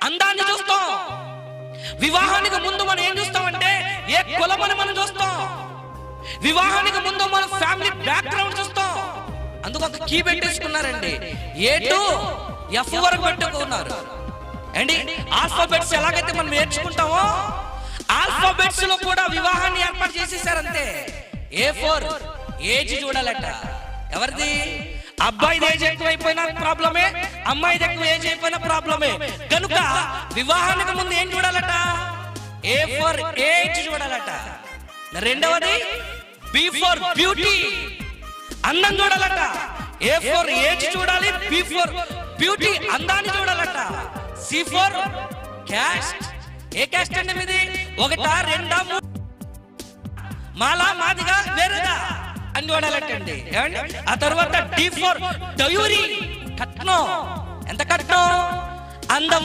అందాన్ని చూస్తాం. వివాహానికి ముందు మనం ఏం చూస్తామంటే ఏ కులమని మనం చూస్తాం. వివాహానికి ముందు మన ఫ్యామిలీ బ్యాక్గ్రౌండ్ చూస్తాం. అందుకు ఒక కీ పెట్టేసుకున్నారండి, ఏ టు ఎఫ్ వరకు పెట్టుకున్నారు అండి. ఆల్ఫాబెట్స్ ఎలాగైతే మనం నేర్చుకుంటామో ఆల్ఫాబెట్స్ లో కూడా వివాహాన్ని ఏర్పాటు చేసేసారంతే. A4 age చూడాలట. ఎవరిది? అబ్బాయిది ఏజ్ ఎక్కువైపోయినా ప్రాబ్లమే, అమ్మాయిది ఎక్కువ ఏజ్ అయిపోయినా ప్రాబ్లమే. కనుక వివాహానికి ముందు ఏం చూడాలట? A4 age చూడాలట. రెండవది B4 బ్యూటీ, అందం చూడాలట. A4 ఏజ్ చూడాలి, B4 బ్యూటీ అందాన్ని చూడాలట. C4 caste. ఏ క్యాస్ట్ అండి మీది? ఒకటా రెండా మాలా మాదిగా వేరేదా అని చూడాలటండి. ఆ తర్వాత D4 డయూరీ, కట్నం. ఎంత కట్నం? అందము